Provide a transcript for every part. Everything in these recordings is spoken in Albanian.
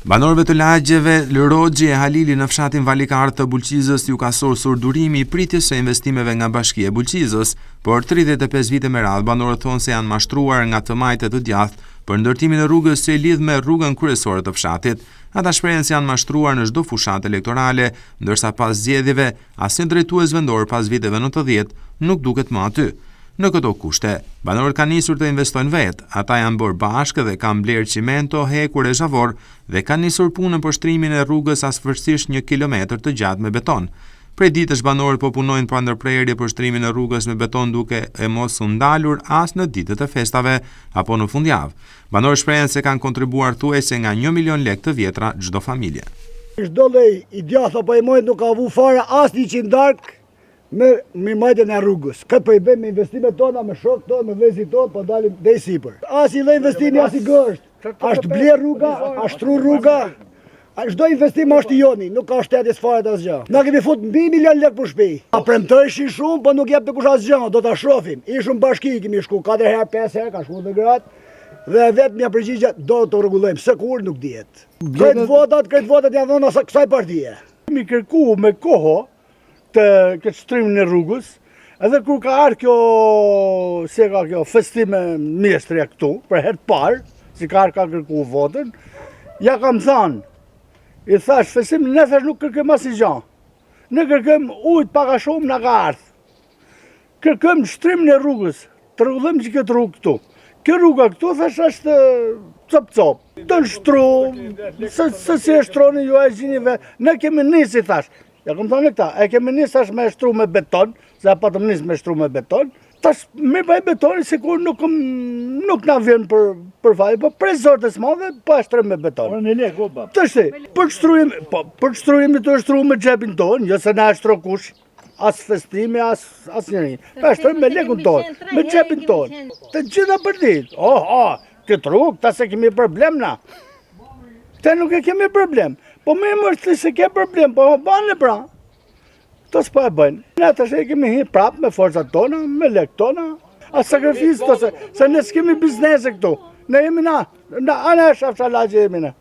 Banorëve të lagjeve Lërogji e Halili në fshatin Valikar të Bulqizës ju ka sorsur durimi i pritjes së investimeve nga Bashkia e Bulqizës, por 35 vite me radhë banorët thonë se janë mashtruar nga të majtet të djathtë për ndërtimin e rrugës që lidh me rrugën kryesore të fshatit. Ata shprehen se janë mashtruar në çdo fushat elektorale, ndërsa pas zgjedhjeve asnjë drejtues vendor pas viteve 90 nuk duket më aty. Në këto kushte, banorët kanë nisur të investojnë vetë. Ata janë bërë bashkë dhe kanë blerë çimento, hekur e zhavor dhe kanë nisur punën për shtrimin e rrugës asfërsisht 1 kilometër të gjatë me beton. Prej ditësh banorët po punojnë pa ndërprerje për shtrimin e rrugës me beton duke e mos u ndalur as në ditët e festave apo në fundjavë. Banorët shprehen se kanë kontribuar thuajse nga 1 milion lekë të vjetra çdo familje. Çdo lloj i djathtë apo i mojt nuk ka vu fare as 100 dark me majtën e rrugës. Këtë po i bëjmë me investimet tona, me shokët tonë, me vëllezërit tonë, po dalim deri sipër. As i lloj investimi as i gësht. Ashtë bler rruga, ashtë shtru rruga. Çdo investim është i joni, nuk ka shtetis fare të asgjë. Na kemi fut mbi 1 milion lekë për shtëpi. A premtojshin shumë, po nuk jep të kush asgjë, do ta shohim. Ishim bashki, kemi shku 4 herë, 5 herë, ka shku dhe gratë. Dhe vetëm mja përgjigje do të rregullojmë, se kur nuk dihet. Këtë votat janë dhënë kësaj partie. Kemi kërkuar me kohë të këtë shtrimin e rrugës, edhe kur ka ardhur kjo festime ministrja këtu, për herë të parë, si ka kërkuar votën, ja kam thënë, i thash festim, ne thash nuk kërkojmë asnjë gjë. Ne kërkojmë ujë pak a shumë na ka ardhur. Kërkojmë shtrimin e rrugës, të rregullojmë që këtë rrugë këtu. Kjo rruga këtu thash është cop. Të shtrum, se si e shtroni ju e gjinive, ne kemi nisi thash. Ja kom thënë këta, e kemi nisë tash me shtru me beton, se patëm nisë me shtru me beton, tash me bëj betoni sikur nuk na vjen për vaj, po prej zortës madhe, po e shtrim me beton. Tashti, për shtrujimi të shtru me xhepin tonë, jo se na e shtro kush, as festimi, as njëri. Pa e shtrim me lekun tonë, me xhepin tonë. Të gjitha për ditë. Këtë rrugë, ta se kemi problem na. Te nuk e kemi problem. Po me më është se ke problem, po banë pra. Këto s'po e bëjnë. Ne të shë kemi hi prapë me forcat tona, me lekë tona. A sakrifisë të se ne s'kemi biznese këtu. Ne jemi na anë e shafshalagje jemi ne.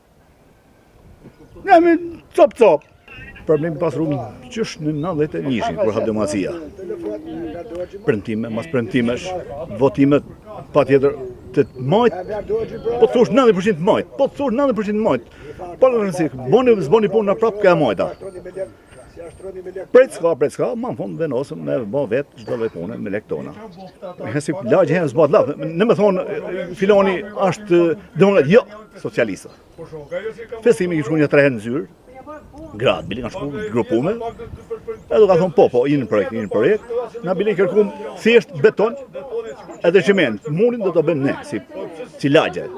Ne jemi cop. Problemi pas rrugën që është në 91 për habdemacia. Premtime, mas premtimesh, votimet pa tjetër të majtë, po të thush 90% majtë, po të thush 90% majtë. Po në rëndësi, zboni punë në prapë ka majta. Pret s'ka, ma në fund venosëm, ne bo vetë çdo lloj pune me lekë tona. Si lagje herë zbat lafë, ne me thonë, filoni është demokrat, jo, socialista. Festimi kishku një 3 herë në zyrë, gratë, bili kanë shku grupume, edhe ka thonë po, inë në projekt, na bili kërkum thjesht beton, edhe qiment, murin do të bëjmë ne, si lagje,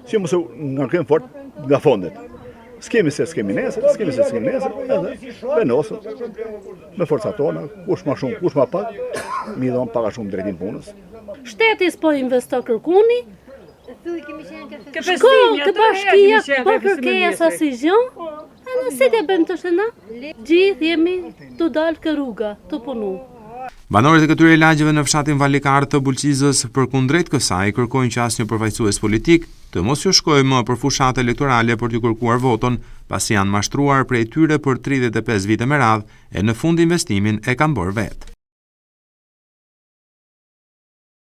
që mësë nga këmë fort nga fondet. S'kemi nesër, edhe venosëm, me forca tona, kush ma shumë, kush ma pak, mi dhonë paka shumë drejtin punës. Shtetis po investo kërkuni, shko të bashkia, po kërkejas asizjon, edhe si të bëjmë të shëna, gjithë jemi të dalë kë rruga, të punu. Banorët e këtyre lagjeve në fshatin Valikar të Bulqizës përkundrejt kësaj kërkojnë që asnjë përfaqësues politik të mos ju shkojë më për fushat elektorale për t'ju kërkuar voton, pasi janë mashtruar prej tyre për 35 vite me radhë e në fund investimin e kanë bërë vetë.